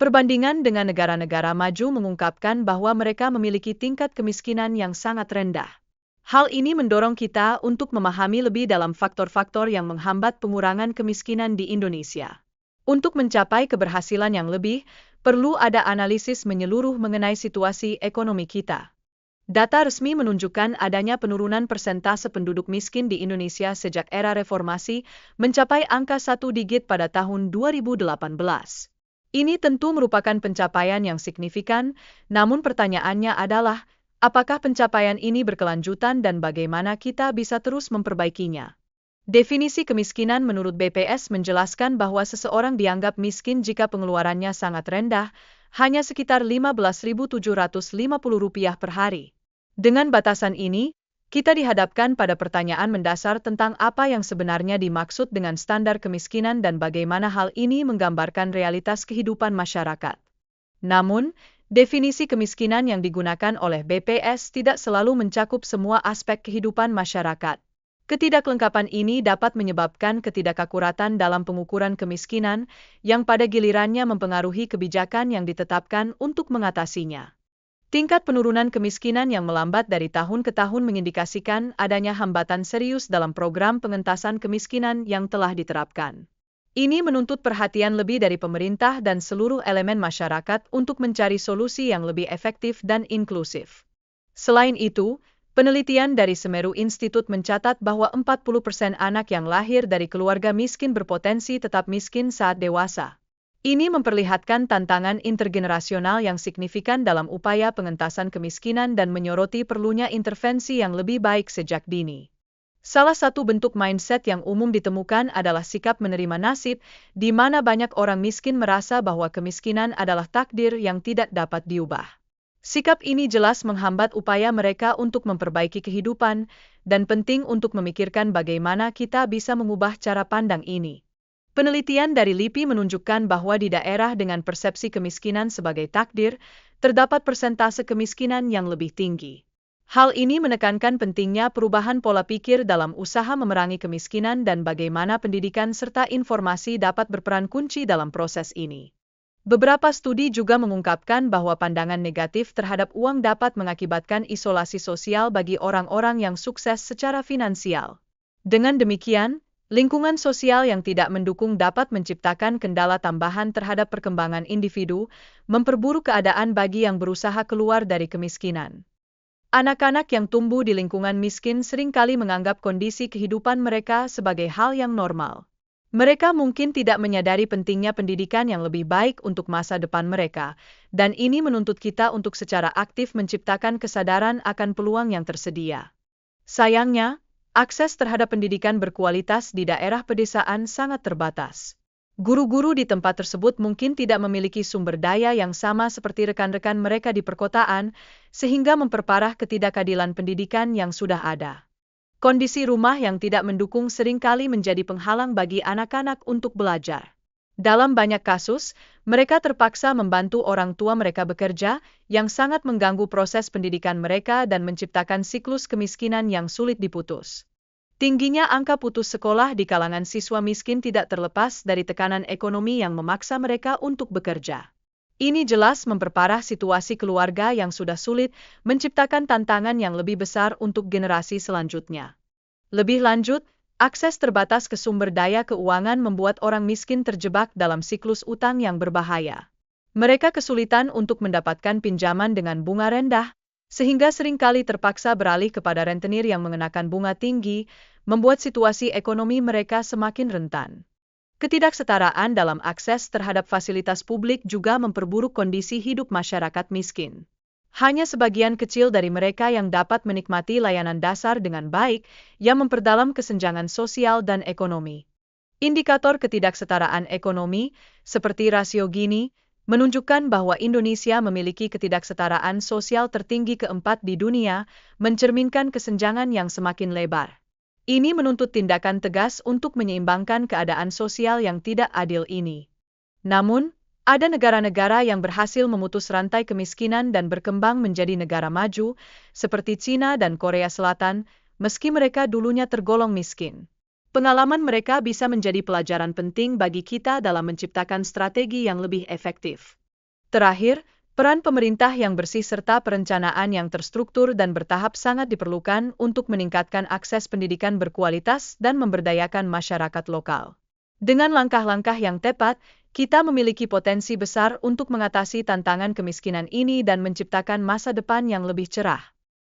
Perbandingan dengan negara-negara maju mengungkapkan bahwa mereka memiliki tingkat kemiskinan yang sangat rendah. Hal ini mendorong kita untuk memahami lebih dalam faktor-faktor yang menghambat pengurangan kemiskinan di Indonesia. Untuk mencapai keberhasilan yang lebih, perlu ada analisis menyeluruh mengenai situasi ekonomi kita. Data resmi menunjukkan adanya penurunan persentase penduduk miskin di Indonesia sejak era reformasi mencapai angka 1 digit pada tahun 2018. Ini tentu merupakan pencapaian yang signifikan, namun pertanyaannya adalah, apakah pencapaian ini berkelanjutan dan bagaimana kita bisa terus memperbaikinya? Definisi kemiskinan menurut BPS menjelaskan bahwa seseorang dianggap miskin jika pengeluarannya sangat rendah, hanya sekitar Rp15.750 per hari. Dengan batasan ini, kita dihadapkan pada pertanyaan mendasar tentang apa yang sebenarnya dimaksud dengan standar kemiskinan dan bagaimana hal ini menggambarkan realitas kehidupan masyarakat. Namun, definisi kemiskinan yang digunakan oleh BPS tidak selalu mencakup semua aspek kehidupan masyarakat. Ketidaklengkapan ini dapat menyebabkan ketidakakuratan dalam pengukuran kemiskinan, yang pada gilirannya mempengaruhi kebijakan yang ditetapkan untuk mengatasinya. Tingkat penurunan kemiskinan yang melambat dari tahun ke tahun mengindikasikan adanya hambatan serius dalam program pengentasan kemiskinan yang telah diterapkan. Ini menuntut perhatian lebih dari pemerintah dan seluruh elemen masyarakat untuk mencari solusi yang lebih efektif dan inklusif. Selain itu, penelitian dari Semeru Institute mencatat bahwa 40% anak yang lahir dari keluarga miskin berpotensi tetap miskin saat dewasa. Ini memperlihatkan tantangan intergenerasional yang signifikan dalam upaya pengentasan kemiskinan dan menyoroti perlunya intervensi yang lebih baik sejak dini. Salah satu bentuk mindset yang umum ditemukan adalah sikap menerima nasib, di mana banyak orang miskin merasa bahwa kemiskinan adalah takdir yang tidak dapat diubah. Sikap ini jelas menghambat upaya mereka untuk memperbaiki kehidupan, dan penting untuk memikirkan bagaimana kita bisa mengubah cara pandang ini. Penelitian dari LIPI menunjukkan bahwa di daerah dengan persepsi kemiskinan sebagai takdir, terdapat persentase kemiskinan yang lebih tinggi. Hal ini menekankan pentingnya perubahan pola pikir dalam usaha memerangi kemiskinan dan bagaimana pendidikan serta informasi dapat berperan kunci dalam proses ini. Beberapa studi juga mengungkapkan bahwa pandangan negatif terhadap uang dapat mengakibatkan isolasi sosial bagi orang-orang yang sukses secara finansial. Dengan demikian, lingkungan sosial yang tidak mendukung dapat menciptakan kendala tambahan terhadap perkembangan individu, memperburuk keadaan bagi yang berusaha keluar dari kemiskinan. Anak-anak yang tumbuh di lingkungan miskin seringkali menganggap kondisi kehidupan mereka sebagai hal yang normal. Mereka mungkin tidak menyadari pentingnya pendidikan yang lebih baik untuk masa depan mereka, dan ini menuntut kita untuk secara aktif menciptakan kesadaran akan peluang yang tersedia. Sayangnya, akses terhadap pendidikan berkualitas di daerah pedesaan sangat terbatas. Guru-guru di tempat tersebut mungkin tidak memiliki sumber daya yang sama seperti rekan-rekan mereka di perkotaan, sehingga memperparah ketidakadilan pendidikan yang sudah ada. Kondisi rumah yang tidak mendukung seringkali menjadi penghalang bagi anak-anak untuk belajar. Dalam banyak kasus, mereka terpaksa membantu orang tua mereka bekerja, yang sangat mengganggu proses pendidikan mereka dan menciptakan siklus kemiskinan yang sulit diputus. Tingginya angka putus sekolah di kalangan siswa miskin tidak terlepas dari tekanan ekonomi yang memaksa mereka untuk bekerja. Ini jelas memperparah situasi keluarga yang sudah sulit, menciptakan tantangan yang lebih besar untuk generasi selanjutnya. Lebih lanjut, akses terbatas ke sumber daya keuangan membuat orang miskin terjebak dalam siklus utang yang berbahaya. Mereka kesulitan untuk mendapatkan pinjaman dengan bunga rendah, sehingga seringkali terpaksa beralih kepada rentenir yang mengenakan bunga tinggi, membuat situasi ekonomi mereka semakin rentan. Ketidaksetaraan dalam akses terhadap fasilitas publik juga memperburuk kondisi hidup masyarakat miskin. Hanya sebagian kecil dari mereka yang dapat menikmati layanan dasar dengan baik, yang memperdalam kesenjangan sosial dan ekonomi. Indikator ketidaksetaraan ekonomi, seperti rasio Gini, menunjukkan bahwa Indonesia memiliki ketidaksetaraan sosial tertinggi keempat di dunia, mencerminkan kesenjangan yang semakin lebar. Ini menuntut tindakan tegas untuk menyeimbangkan keadaan sosial yang tidak adil ini. Namun, ada negara-negara yang berhasil memutus rantai kemiskinan dan berkembang menjadi negara maju, seperti Cina dan Korea Selatan, meski mereka dulunya tergolong miskin. Pengalaman mereka bisa menjadi pelajaran penting bagi kita dalam menciptakan strategi yang lebih efektif. Terakhir, peran pemerintah yang bersih serta perencanaan yang terstruktur dan bertahap sangat diperlukan untuk meningkatkan akses pendidikan berkualitas dan memberdayakan masyarakat lokal. Dengan langkah-langkah yang tepat, kita memiliki potensi besar untuk mengatasi tantangan kemiskinan ini dan menciptakan masa depan yang lebih cerah.